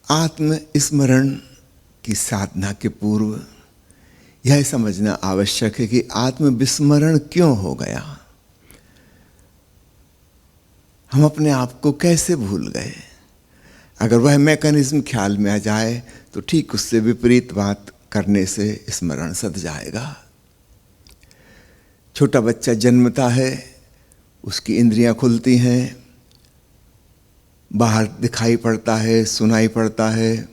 आत्म स्मरण की साधना के पूर्व यह समझना आवश्यक है कि आत्म विस्मरण क्यों हो गया, हम अपने आप को कैसे भूल गए। अगर वह मैकेनिज्म ख्याल में आ जाए तो ठीक उससे विपरीत बात करने से स्मरण सध जाएगा। छोटा बच्चा जन्मता है, उसकी इंद्रियां खुलती हैं, बाहर दिखाई पड़ता है, सुनाई पड़ता है,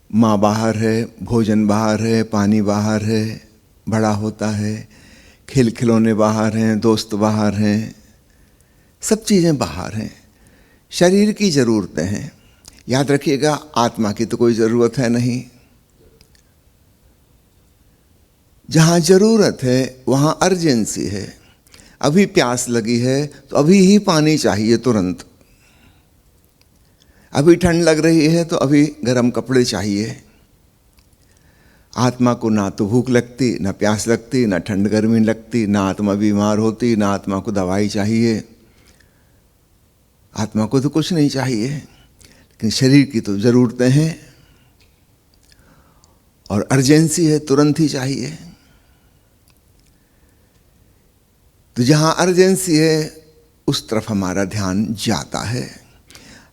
माँ बाहर है, भोजन बाहर है, पानी बाहर है, बड़ा होता है, खेल खिलौने बाहर हैं, दोस्त बाहर हैं, सब चीज़ें बाहर हैं। शरीर की ज़रूरतें हैं, याद रखिएगा, आत्मा की तो कोई ज़रूरत है नहीं। जहाँ ज़रूरत है वहाँ अर्जेंसी है। अभी प्यास लगी है तो अभी ही पानी चाहिए तुरंत, अभी ठंड लग रही है तो अभी गर्म कपड़े चाहिए। आत्मा को ना तो भूख लगती, ना प्यास लगती, ना ठंड गर्मी लगती, ना आत्मा बीमार होती, ना आत्मा को दवाई चाहिए। आत्मा को तो कुछ नहीं चाहिए, लेकिन शरीर की तो ज़रूरतें हैं और अर्जेंसी है, तुरंत ही चाहिए। तो जहाँ अर्जेंसी है उस तरफ हमारा ध्यान जाता है।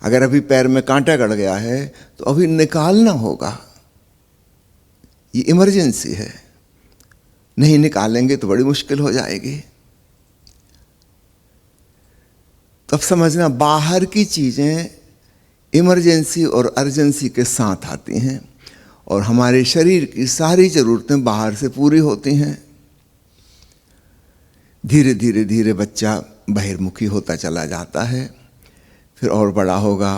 अगर अभी पैर में कांटा गड़ गया है तो अभी निकालना होगा, ये इमरजेंसी है, नहीं निकालेंगे तो बड़ी मुश्किल हो जाएगी। तब समझना बाहर की चीज़ें इमरजेंसी और अर्जेंसी के साथ आती हैं और हमारे शरीर की सारी ज़रूरतें बाहर से पूरी होती हैं। धीरे धीरे धीरे बच्चा बहिर्मुखी होता चला जाता है, फिर और बड़ा होगा,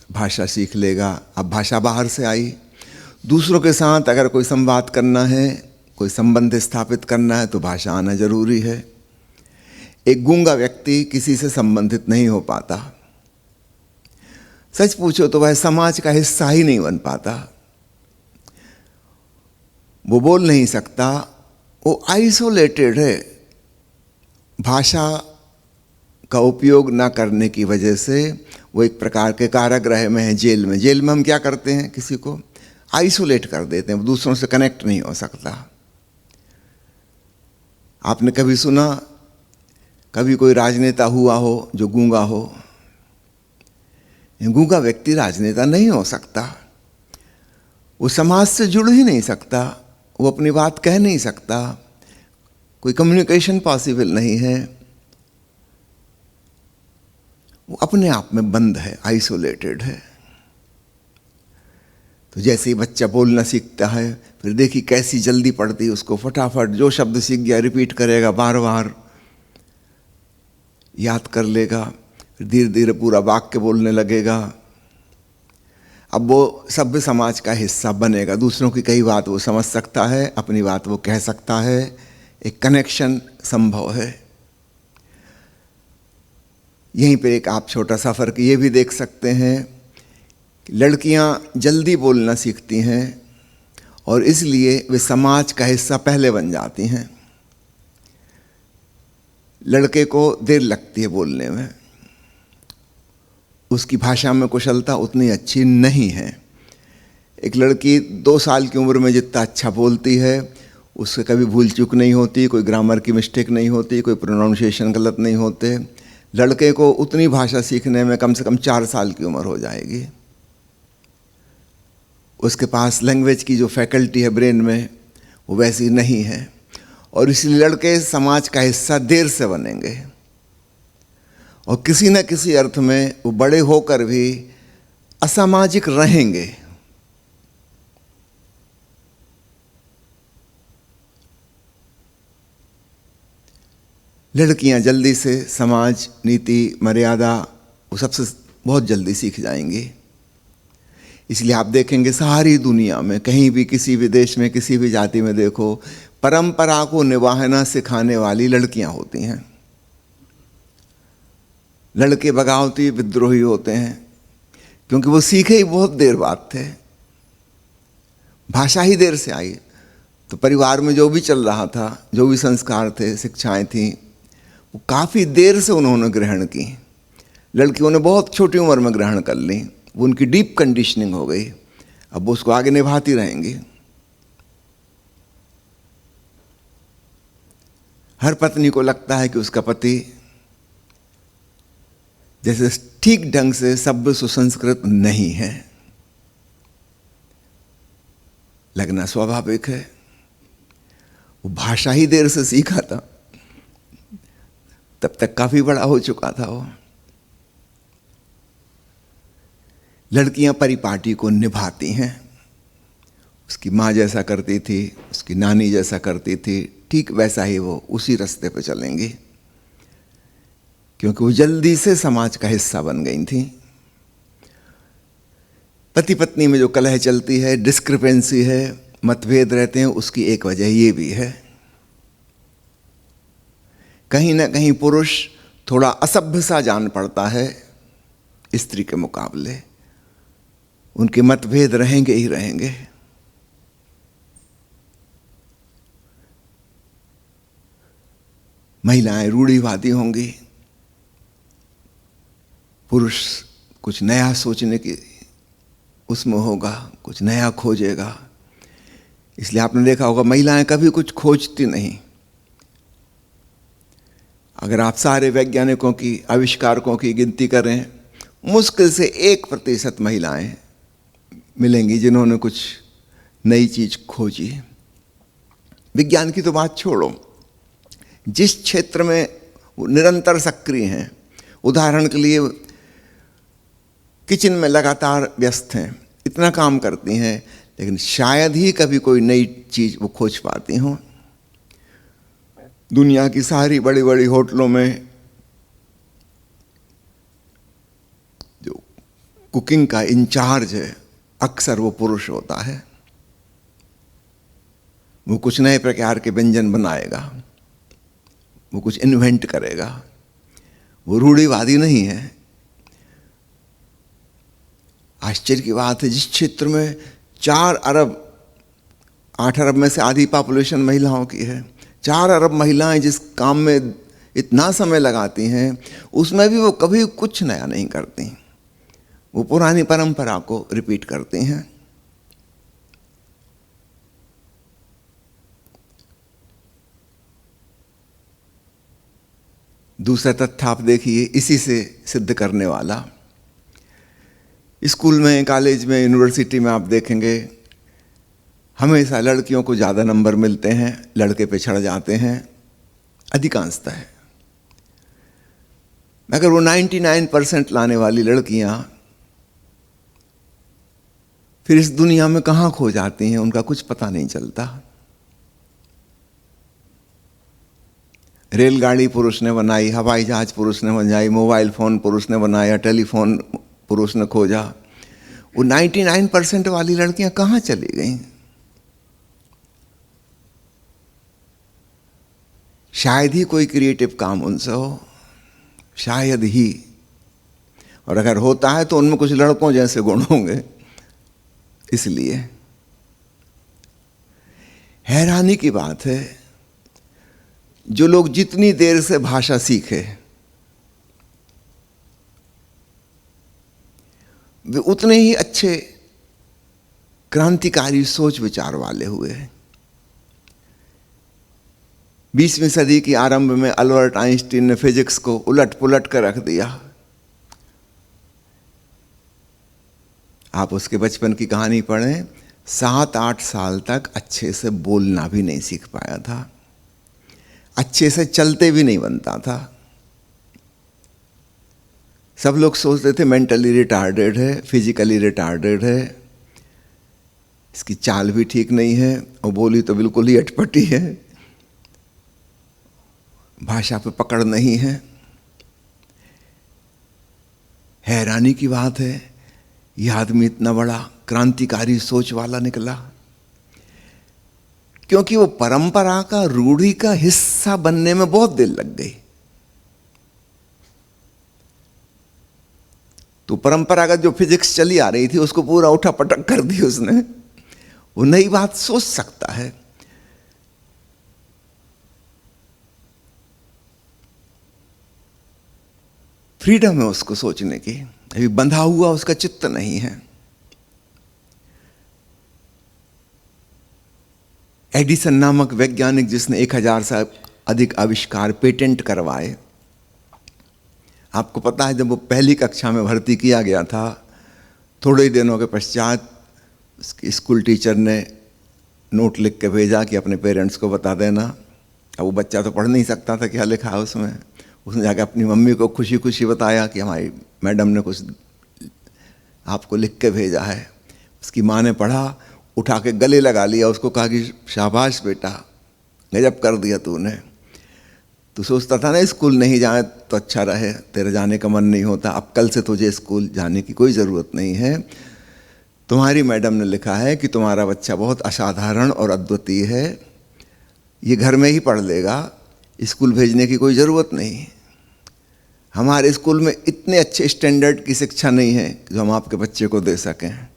भाषा सीख लेगा। अब भाषा बाहर से आई, दूसरों के साथ अगर कोई संवाद करना है, कोई संबंध स्थापित करना है तो भाषा आना जरूरी है। एक गूंगा व्यक्ति किसी से संबंधित नहीं हो पाता, सच पूछो तो वह समाज का हिस्सा ही नहीं बन पाता। वो बोल नहीं सकता, वो आइसोलेटेड है। भाषा का उपयोग ना करने की वजह से वो एक प्रकार के कारागृह में है, जेल में। जेल में हम क्या करते हैं, किसी को आइसोलेट कर देते हैं, दूसरों से कनेक्ट नहीं हो सकता। आपने कभी सुना, कभी कोई राजनेता हुआ हो जो गूंगा हो? गूंगा व्यक्ति राजनेता नहीं हो सकता, वो समाज से जुड़ ही नहीं सकता, वो अपनी बात कह नहीं सकता, कोई कम्युनिकेशन पॉसिबल नहीं है, वो अपने आप में बंद है, आइसोलेटेड है। तो जैसे ही बच्चा बोलना सीखता है, फिर देखिए कैसी जल्दी पड़ती है उसको, फटाफट जो शब्द सीख गया रिपीट करेगा, बार बार याद कर लेगा, फिर धीरे धीरे पूरा वाक्य बोलने लगेगा। अब वो सभ्य समाज का हिस्सा बनेगा, दूसरों की कई बात वो समझ सकता है, अपनी बात वो कह सकता है, एक कनेक्शन संभव है। यहीं पे एक आप छोटा सा फर्क ये भी देख सकते हैं कि लड़कियां जल्दी बोलना सीखती हैं और इसलिए वे समाज का हिस्सा पहले बन जाती हैं। लड़के को देर लगती है बोलने में, उसकी भाषा में कुशलता उतनी अच्छी नहीं है। एक लड़की 2 साल की उम्र में जितना अच्छा बोलती है, उससे कभी भूल चूक नहीं होती, कोई ग्रामर की मिस्टेक नहीं होती, कोई प्रोनाउंसिएशन गलत नहीं होते। लड़के को उतनी भाषा सीखने में कम से कम 4 साल की उम्र हो जाएगी। उसके पास लैंग्वेज की जो फैकल्टी है ब्रेन में वो वैसी नहीं है और इसलिए लड़के समाज का हिस्सा देर से बनेंगे और किसी न किसी अर्थ में वो बड़े होकर भी असामाजिक रहेंगे। लड़कियां जल्दी से समाज, नीति, मर्यादा वो सबसे बहुत जल्दी सीख जाएंगी। इसलिए आप देखेंगे सारी दुनिया में कहीं भी, किसी भी देश में, किसी भी जाति में देखो, परंपरा को निभाना सिखाने वाली लड़कियां होती हैं। लड़के बगावती विद्रोही होते हैं क्योंकि वो सीखे ही बहुत देर बाद थे, भाषा ही देर से आई। तो परिवार में जो भी चल रहा था, जो भी संस्कार थे, शिक्षाएं थी, वो काफ़ी देर से उन्होंने ग्रहण की। लड़कियों ने बहुत छोटी उम्र में ग्रहण कर ली, वो उनकी डीप कंडीशनिंग हो गई, अब वो उसको आगे निभाती रहेंगी। हर पत्नी को लगता है कि उसका पति जैसे ठीक ढंग से सभ्य सुसंस्कृत नहीं है। लगना स्वाभाविक है, वो भाषा ही देर से सीखा था, तब तक काफी बड़ा हो चुका था वो। लड़कियां परिपाटी को निभाती हैं, उसकी माँ जैसा करती थी, उसकी नानी जैसा करती थी, ठीक वैसा ही वो उसी रास्ते पे चलेंगी, क्योंकि वो जल्दी से समाज का हिस्सा बन गई थी। पति पत्नी में जो कलह चलती है, डिस्क्रिपेंसी है, मतभेद रहते हैं, उसकी एक वजह ये भी है, कहीं ना कहीं पुरुष थोड़ा असभ्य सा जान पड़ता है स्त्री के मुकाबले। उनके मतभेद रहेंगे ही रहेंगे। महिलाएं रूढ़िवादी होंगी, पुरुष कुछ नया सोचने की उसमें होगा, कुछ नया खोजेगा। इसलिए आपने देखा होगा महिलाएं कभी कुछ खोजती नहीं। अगर आप सारे वैज्ञानिकों की, आविष्कारकों की गिनती करें, मुश्किल से 1% महिलाएं मिलेंगी जिन्होंने कुछ नई चीज खोजी। विज्ञान की तो बात छोड़ो, जिस क्षेत्र में वो निरंतर सक्रिय हैं, उदाहरण के लिए किचन में लगातार व्यस्त हैं, इतना काम करती हैं, लेकिन शायद ही कभी कोई नई चीज वो खोज पाती हों। दुनिया की सारी बड़ी बड़ी होटलों में जो कुकिंग का इंचार्ज है, अक्सर वो पुरुष होता है। वो कुछ नए प्रकार के व्यंजन बनाएगा, वो कुछ इन्वेंट करेगा, वो रूढ़िवादी नहीं है। आश्चर्य की बात है, जिस क्षेत्र में 4 अरब, 8 अरब में से आधी पॉपुलेशन महिलाओं की है, 4 अरब महिलाएं जिस काम में इतना समय लगाती हैं, उसमें भी वो कभी कुछ नया नहीं करती, वो पुरानी परंपरा को रिपीट करती हैं। दूसरा तथ्य आप देखिए, इसी से सिद्ध करने वाला, स्कूल में, कॉलेज में, यूनिवर्सिटी में आप देखेंगे हमेशा लड़कियों को ज़्यादा नंबर मिलते हैं, लड़के पिछड़ जाते हैं अधिकांशतः। मगर वो 99% लाने वाली लड़कियां फिर इस दुनिया में कहाँ खो जाती हैं, उनका कुछ पता नहीं चलता। रेलगाड़ी पुरुष ने बनाई, हवाई जहाज पुरुष ने बनाई, मोबाइल फ़ोन पुरुष ने बनाया, टेलीफोन पुरुष ने खोजा, वो 99% वाली लड़कियां कहाँ चली गईं? शायद ही कोई क्रिएटिव काम उनसे हो, शायद ही, और अगर होता है तो उनमें कुछ लड़कों जैसे गुण होंगे। इसलिए हैरानी की बात है, जो लोग जितनी देर से भाषा सीखे वे उतने ही अच्छे क्रांतिकारी सोच विचार वाले हुए। 20वीं सदी की आरंभ में अल्बर्ट आइंस्टीन ने फिजिक्स को उलट पुलट कर रख दिया। आप उसके बचपन की कहानी पढ़ें, 7-8 साल तक अच्छे से बोलना भी नहीं सीख पाया था, अच्छे से चलते भी नहीं बनता था। सब लोग सोचते थे मेंटली रिटार्डेड है, फिजिकली रिटार्डेड है, इसकी चाल भी ठीक नहीं है, और बोली तो बिल्कुल ही अटपटी है, भाषा पे पकड़ नहीं है। हैरानी की बात है, यह आदमी इतना बड़ा क्रांतिकारी सोच वाला निकला क्योंकि वो परंपरा का, रूढ़ी का हिस्सा बनने में बहुत देर लग गई। तो परंपरागत जो फिजिक्स चली आ रही थी उसको पूरा उठा पटक कर दी उसने। वो नई बात सोच सकता है, फ्रीडम है उसको सोचने की, अभी बंधा हुआ उसका चित्त नहीं है। एडिसन नामक वैज्ञानिक जिसने 1000 से अधिक आविष्कार पेटेंट करवाए, आपको पता है जब वो पहली कक्षा में भर्ती किया गया था, थोड़े ही दिनों के पश्चात उसकी स्कूल टीचर ने नोट लिख के भेजा कि अपने पेरेंट्स को बता देना। अब वो बच्चा तो पढ़ नहीं सकता था क्या लिखा है उसमें। उसने जाकर अपनी मम्मी को खुशी खुशी बताया कि हमारी मैडम ने कुछ आपको लिख के भेजा है। उसकी माँ ने पढ़ा, उठा के गले लगा लिया, उसको कहा कि शाबाश बेटा, गजब कर दिया तूने। तू सोचता था ना स्कूल नहीं जाए तो अच्छा रहे, तेरे जाने का मन नहीं होता, अब कल से तुझे स्कूल जाने की कोई ज़रूरत नहीं है। तुम्हारी मैडम ने लिखा है कि तुम्हारा बच्चा बहुत असाधारण और अद्वितीय है, ये घर में ही पढ़ लेगा, स्कूल भेजने की कोई ज़रूरत नहीं। हमारे स्कूल में इतने अच्छे स्टैंडर्ड की शिक्षा नहीं है जो हम आपके बच्चे को दे सकें।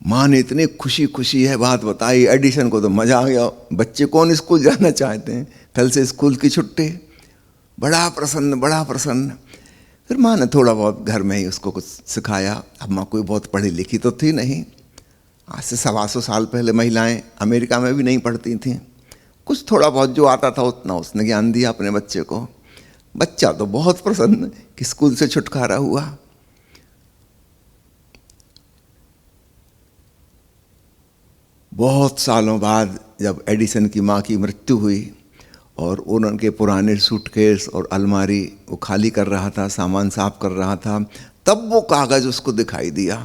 माँ ने इतनी खुशी खुशी है बात बताई, एडिसन को तो मज़ा आ गया। बच्चे कौन स्कूल जाना चाहते हैं, कल से स्कूल की छुट्टी। बड़ा प्रसन्न, बड़ा प्रसन्न। फिर माँ ने थोड़ा बहुत घर में ही उसको कुछ सिखाया। अब माँ कोई बहुत पढ़ी लिखी तो थी नहीं, आज से 125 साल पहले महिलाएं अमेरिका में भी नहीं पढ़ती थीं। कुछ थोड़ा बहुत जो आता था उतना उसने ज्ञान दिया अपने बच्चे को। बच्चा तो बहुत प्रसन्न कि स्कूल से छुटकारा हुआ। बहुत सालों बाद जब एडिसन की माँ की मृत्यु हुई और उनके पुराने सूटकेस और अलमारी वो खाली कर रहा था, सामान साफ कर रहा था, तब वो कागज़ उसको दिखाई दिया।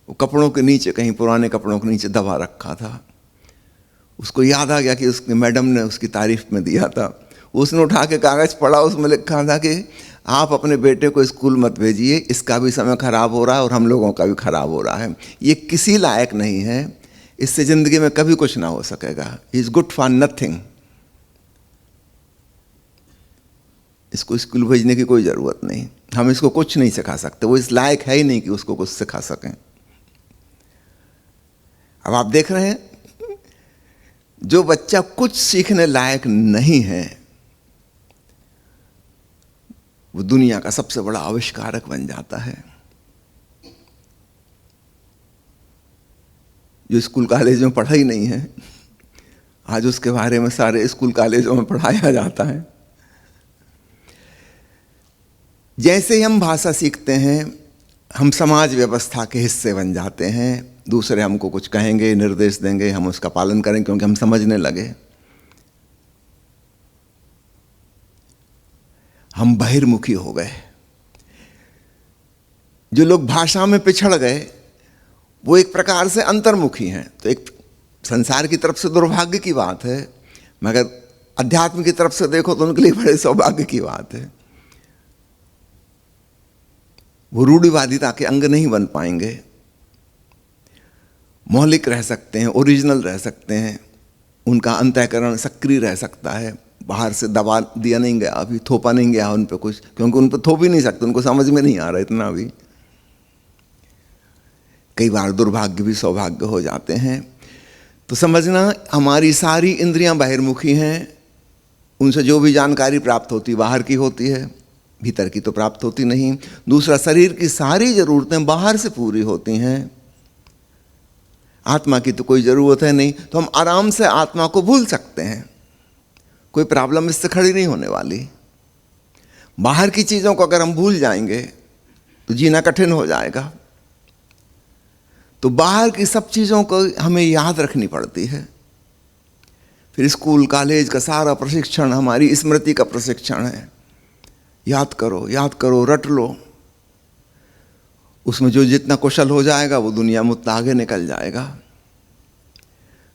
वो कपड़ों के नीचे, कहीं पुराने कपड़ों के नीचे दबा रखा था। उसको याद आ गया कि उसकी मैडम ने उसकी तारीफ में दिया था। उसने उठा के कागज़ पढ़ा, उसमें लिखा था कि आप अपने बेटे को स्कूल मत भेजिए, इसका भी समय खराब हो रहा है और हम लोगों का भी खराब हो रहा है, ये किसी लायक नहीं है, इससे ज़िंदगी में कभी कुछ ना हो सकेगा, इज़ गुड फॉर नथिंग। इसको स्कूल भेजने की कोई ज़रूरत नहीं, हम इसको कुछ नहीं सिखा सकते, वो इस लायक है ही नहीं कि उसको कुछ सिखा सकें। अब आप देख रहे हैं, जो बच्चा कुछ सीखने लायक नहीं है वो दुनिया का सबसे बड़ा आविष्कारक बन जाता है। जो स्कूल कॉलेज में पढ़ा ही नहीं है, आज उसके बारे में सारे स्कूल कॉलेजों में पढ़ाया जाता है। जैसे ही हम भाषा सीखते हैं, हम समाज व्यवस्था के हिस्से बन जाते हैं। दूसरे हमको कुछ कहेंगे, निर्देश देंगे, हम उसका पालन करेंगे क्योंकि हम समझने लगे। हम बहिर्मुखी हो गए। जो लोग भाषा में पिछड़ गए वो एक प्रकार से अंतर्मुखी हैं। तो एक संसार की तरफ से दुर्भाग्य की बात है, मगर अध्यात्म की तरफ से देखो तो उनके लिए बड़े सौभाग्य की बात है। वो रूढ़िवादिता के अंग नहीं बन पाएंगे, मौलिक रह सकते हैं, ओरिजिनल रह सकते हैं, उनका अंतःकरण सक्रिय रह सकता है। बाहर से दबा दिया नहीं गया, अभी थोपा नहीं गया उन पे कुछ, क्योंकि उन पे थोप ही नहीं सकते, उनको समझ में नहीं आ रहा इतना भी। कई बार दुर्भाग्य भी सौभाग्य हो जाते हैं। तो समझना, हमारी सारी इंद्रियां बहिर्मुखी हैं। उनसे जो भी जानकारी प्राप्त होती बाहर की होती है, भीतर की तो प्राप्त होती नहीं। दूसरा, शरीर की सारी जरूरतें बाहर से पूरी होती हैं, आत्मा की तो कोई ज़रूरत है नहीं। तो हम आराम से आत्मा को भूल सकते हैं, कोई प्रॉब्लम इससे खड़ी नहीं होने वाली। बाहर की चीज़ों को अगर हम भूल जाएंगे तो जीना कठिन हो जाएगा। तो बाहर की सब चीज़ों को हमें याद रखनी पड़ती है। फिर स्कूल कॉलेज का सारा प्रशिक्षण हमारी स्मृति का प्रशिक्षण है। याद करो, याद करो, रट लो। उसमें जो जितना कुशल हो जाएगा वो दुनिया में उतना आगे निकल जाएगा,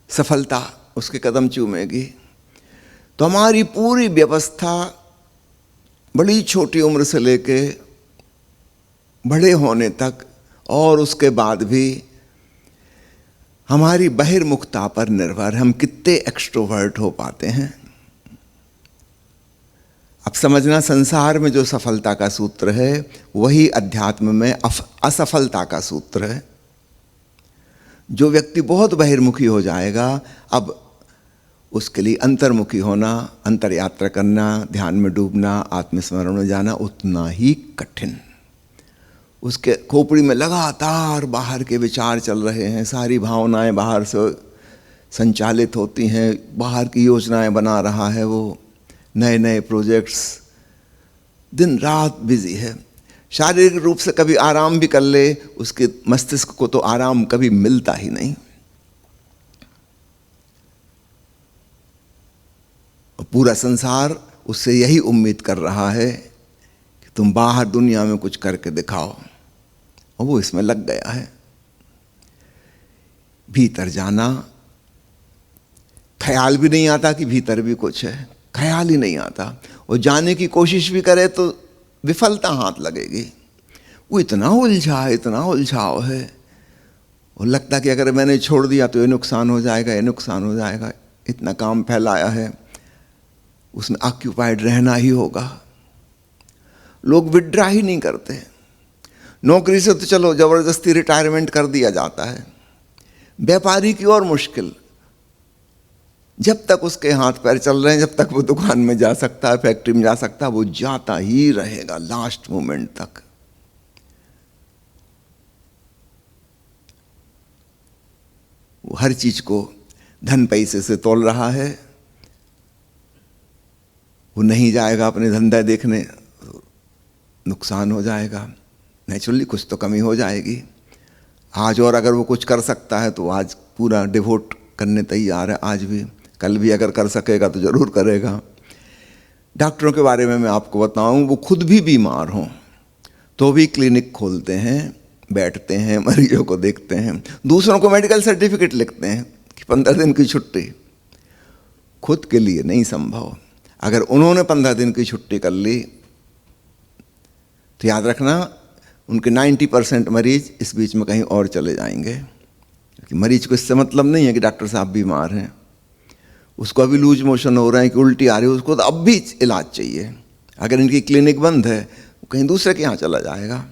सफलता उसके कदम चूमेगी। तो हमारी पूरी व्यवस्था बड़ी छोटी उम्र से लेके बड़े होने तक और उसके बाद भी हमारी बहिर्मुखता पर निर्भर, हम कितने एक्सट्रोवर्ट हो पाते हैं। अब समझना, संसार में जो सफलता का सूत्र है वही अध्यात्म में असफलता का सूत्र है। जो व्यक्ति बहुत बहिर्मुखी हो जाएगा, अब उसके लिए अंतर्मुखी होना, अंतर यात्रा करना, ध्यान में डूबना, आत्मस्मरण में जाना उतना ही कठिन। उसके खोपड़ी में लगातार बाहर के विचार चल रहे हैं, सारी भावनाएं बाहर से संचालित होती हैं, बाहर की योजनाएं बना रहा है वो, नए नए प्रोजेक्ट्स, दिन रात बिजी है। शारीरिक रूप से कभी आराम भी कर ले, उसके मस्तिष्क को तो आराम कभी मिलता ही नहीं। पूरा संसार उससे यही उम्मीद कर रहा है कि तुम बाहर दुनिया में कुछ करके दिखाओ, और वो इसमें लग गया है। भीतर जाना, ख्याल भी नहीं आता कि भीतर भी कुछ है, ख्याल ही नहीं आता। और जाने की कोशिश भी करे तो विफलता हाथ लगेगी। वो इतना उलझाव है, और लगता कि अगर मैंने छोड़ दिया तो ये नुकसान हो जाएगा, ये नुकसान हो जाएगा। इतना काम फैलाया है, उसमें ऑक्यूपाइड रहना ही होगा। लोग विड्रा ही नहीं करते। नौकरी से तो चलो जबरदस्ती रिटायरमेंट कर दिया जाता है, व्यापारी की और मुश्किल। जब तक उसके हाथ पैर चल रहे हैं, जब तक वो दुकान में जा सकता है, फैक्ट्री में जा सकता है, वो जाता ही रहेगा लास्ट मोमेंट तक। वो हर चीज को धन पैसे से तोल रहा है। वो नहीं जाएगा अपने धंधा देखने, नुकसान हो जाएगा। नेचुरली कुछ तो कमी हो जाएगी आज, और अगर वो कुछ कर सकता है तो आज पूरा डिवोट करने तैयार है, आज भी, कल भी अगर कर सकेगा तो जरूर करेगा। डॉक्टरों के बारे में मैं आपको बताऊं, वो खुद भी बीमार हों तो भी क्लिनिक खोलते हैं, बैठते हैं, मरीजों को देखते हैं, दूसरों को मेडिकल सर्टिफिकेट लिखते हैं कि 15 दिन की छुट्टी। खुद के लिए नहीं संभव। अगर उन्होंने 15 दिन की छुट्टी कर ली तो याद रखना उनके 90% मरीज इस बीच में कहीं और चले जाएंगे। क्योंकि मरीज को इससे मतलब नहीं है कि डॉक्टर साहब बीमार हैं, उसको अभी लूज मोशन हो रहे हैं कि उल्टी आ रही है, उसको तो अब भी इलाज चाहिए। अगर इनकी क्लिनिक बंद है, वो कहीं दूसरे के यहाँ चला जाएगा,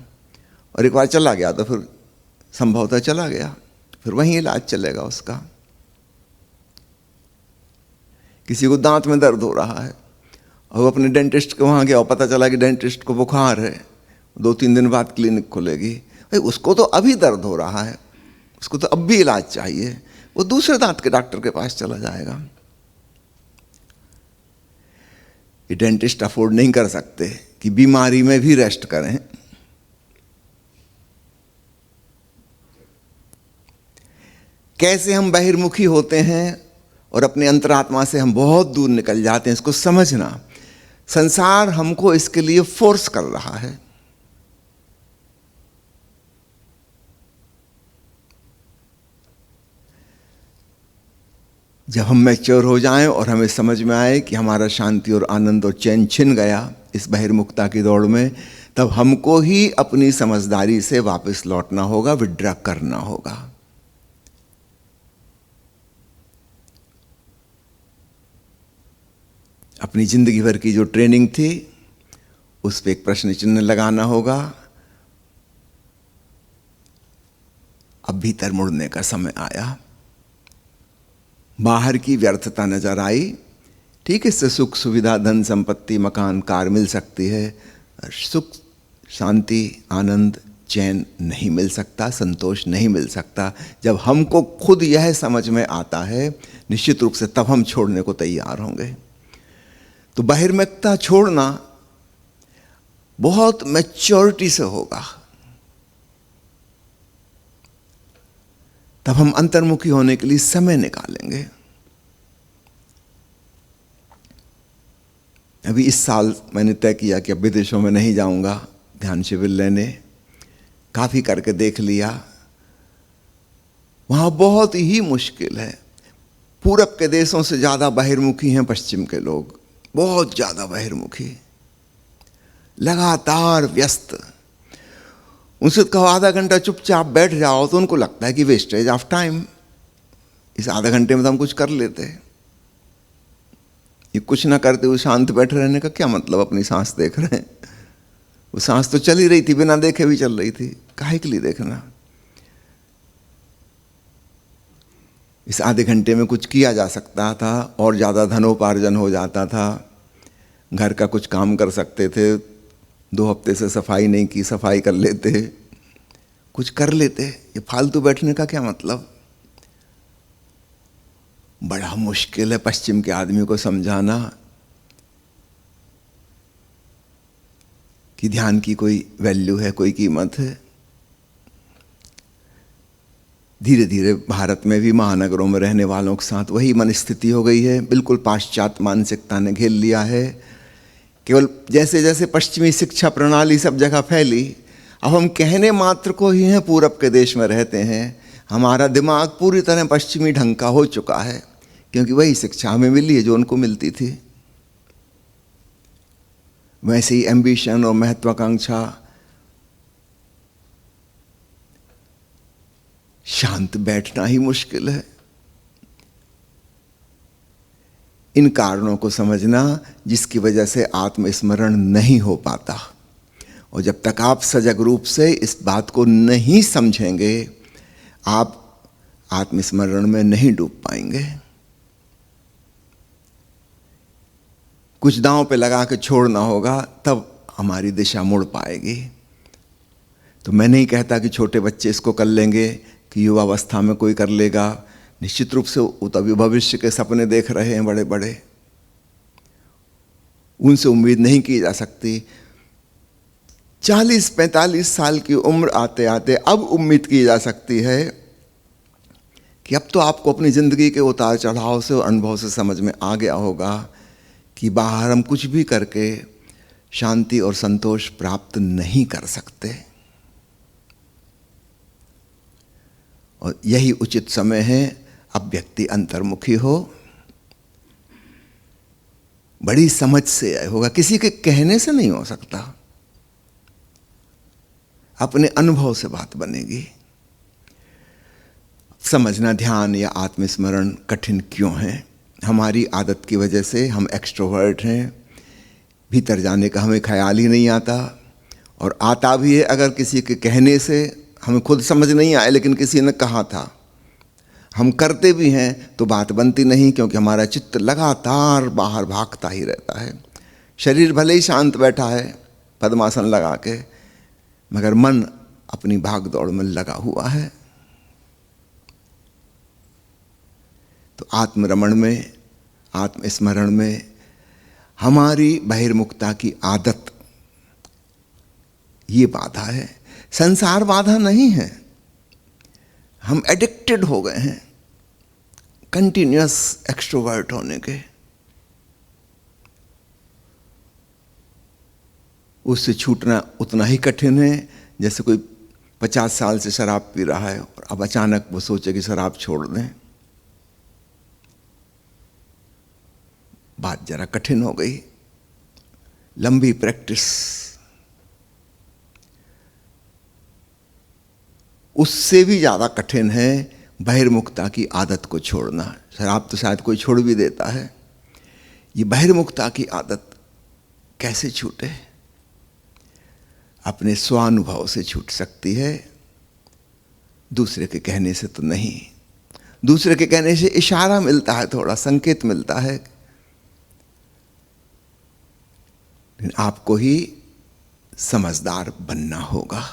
और एक बार चला गया तो फिर संभवतः चला गया, फिर वहीं इलाज चलेगा उसका। किसी को दांत में दर्द हो रहा है और वो अपने डेंटिस्ट के वहाँ गया और पता चला कि डेंटिस्ट को बुखार है, 2-3 दिन बाद क्लिनिक खुलेगी। भाई उसको तो अभी दर्द हो रहा है, उसको तो अब भी इलाज चाहिए, वो दूसरे दांत के डॉक्टर के पास चला जाएगा। ये डेंटिस्ट अफोर्ड नहीं कर सकते कि बीमारी में भी रेस्ट करें। कैसे हम बहिर्मुखी होते हैं और अपने अंतरात्मा से हम बहुत दूर निकल जाते हैं, इसको समझना। संसार हमको इसके लिए फोर्स कर रहा है। जब हम मैच्योर हो जाएं और हमें समझ में आए कि हमारा शांति और आनंद और चैन छिन गया इस बहिर्मुखता की दौड़ में, तब हमको ही अपनी समझदारी से वापस लौटना होगा, विड्रा करना होगा। अपनी जिंदगी भर की जो ट्रेनिंग थी उस पर एक प्रश्न चिन्ह लगाना होगा। अब भीतर मुड़ने का समय आया। बाहर की व्यर्थता नजर आई, ठीक है, इससे सुख सुविधा धन संपत्ति मकान कार मिल सकती है, सुख शांति आनंद चैन नहीं मिल सकता, संतोष नहीं मिल सकता। जब हमको खुद यह समझ में आता है निश्चित रूप से तब हम छोड़ने को तैयार होंगे। तो बहिर्मुखता छोड़ना बहुत मैच्योरिटी से होगा, तब हम अंतर्मुखी होने के लिए समय निकालेंगे। अभी इस साल मैंने तय किया कि अब विदेशों में नहीं जाऊंगा ध्यान शिविर लेने। काफ़ी करके देख लिया, वहाँ बहुत ही मुश्किल है। पूरब के देशों से ज़्यादा बहिर्मुखी हैं पश्चिम के लोग, बहुत ज़्यादा बहिर्मुखी, लगातार व्यस्त। उनसे कहो आधा घंटा चुपचाप बैठ जाओ तो उनको लगता है कि वेस्टेज ऑफ टाइम, इस आधा घंटे में तो हम कुछ कर लेते। ये कुछ ना करते हुए शांत बैठे रहने का क्या मतलब? अपनी सांस देख रहे हैं, वो सांस तो चल ही रही थी, बिना देखे भी चल रही थी, काहे के लिए देखना? इस आधे घंटे में कुछ किया जा सकता था और ज़्यादा धनोपार्जन हो जाता था, घर का कुछ काम कर सकते थे, 2 हफ्ते से सफाई नहीं की, सफाई कर लेते, कुछ कर लेते। ये फालतू बैठने का क्या मतलब? बड़ा मुश्किल है पश्चिम के आदमी को समझाना कि ध्यान की कोई वैल्यू है, कोई कीमत है। धीरे धीरे भारत में भी महानगरों में रहने वालों के साथ वही मनस्थिति हो गई है। बिल्कुल पाश्चात्य मानसिकता ने घेर लिया है। केवल जैसे जैसे पश्चिमी शिक्षा प्रणाली सब जगह फैली, अब हम कहने मात्र को ही हैं, पूरब के देश में रहते हैं, हमारा दिमाग पूरी तरह पश्चिमी ढंग का हो चुका है, क्योंकि वही शिक्षा हमें मिली है जो उनको मिलती थी। वैसे ही एम्बिशन और महत्वाकांक्षा, शांत बैठना ही मुश्किल है। इन कारणों को समझना जिसकी वजह से आत्मस्मरण नहीं हो पाता, और जब तक आप सजग रूप से इस बात को नहीं समझेंगे, आप आत्मस्मरण में नहीं डूब पाएंगे। कुछ दांव पे लगा के छोड़ना होगा, तब हमारी दिशा मुड़ पाएगी। तो मैं नहीं कहता कि छोटे बच्चे इसको कर लेंगे, कि युवावस्था में कोई कर लेगा। निश्चित रूप से वो तभी भविष्य के सपने देख रहे हैं बड़े बड़े, उनसे उम्मीद नहीं की जा सकती। 40-45 साल की उम्र आते आते अब उम्मीद की जा सकती है कि अब तो आपको अपनी ज़िंदगी के उतार चढ़ाव से और अनुभव से समझ में आ गया होगा कि बाहर हम कुछ भी करके शांति और संतोष प्राप्त नहीं कर सकते। और यही उचित समय है, अब व्यक्ति अंतर्मुखी हो, बड़ी समझ से होगा, किसी के कहने से नहीं हो सकता, अपने अनुभव से बात बनेगी। समझना ध्यान या आत्मस्मरण कठिन क्यों है? हमारी आदत की वजह से हम एक्सट्रोवर्ट हैं, भीतर जाने का हमें ख्याल ही नहीं आता, और आता भी है अगर किसी के कहने से, हमें खुद समझ नहीं आए लेकिन किसी ने कहा था, हम करते भी हैं तो बात बनती नहीं, क्योंकि हमारा चित्त लगातार बाहर भागता ही रहता है। शरीर भले ही शांत बैठा है पद्मासन लगा के, मगर मन अपनी भाग दौड़ में लगा हुआ है। तो आत्मरमण में, आत्मस्मरण में हमारी बहिर्मुखता की आदत ये बाधा है, संसार बाधा नहीं है। हम एडिक्टेड हो गए हैं कंटिन्यूअस एक्सट्रोवर्ट होने के। उससे छूटना उतना ही कठिन है जैसे कोई 50 साल से शराब पी रहा है और अब अचानक वो सोचे कि शराब छोड़ दें। बात जरा कठिन हो गई, लंबी प्रैक्टिस। उससे भी ज़्यादा कठिन है बहिर्मुखता की आदत को छोड़ना। शराब तो शायद कोई छोड़ भी देता है, ये बहिर्मुखता की आदत कैसे छूटे? अपने स्वानुभव से छूट सकती है, दूसरे के कहने से तो नहीं। दूसरे के कहने से इशारा मिलता है, थोड़ा संकेत मिलता है, लेकिन आपको ही समझदार बनना होगा।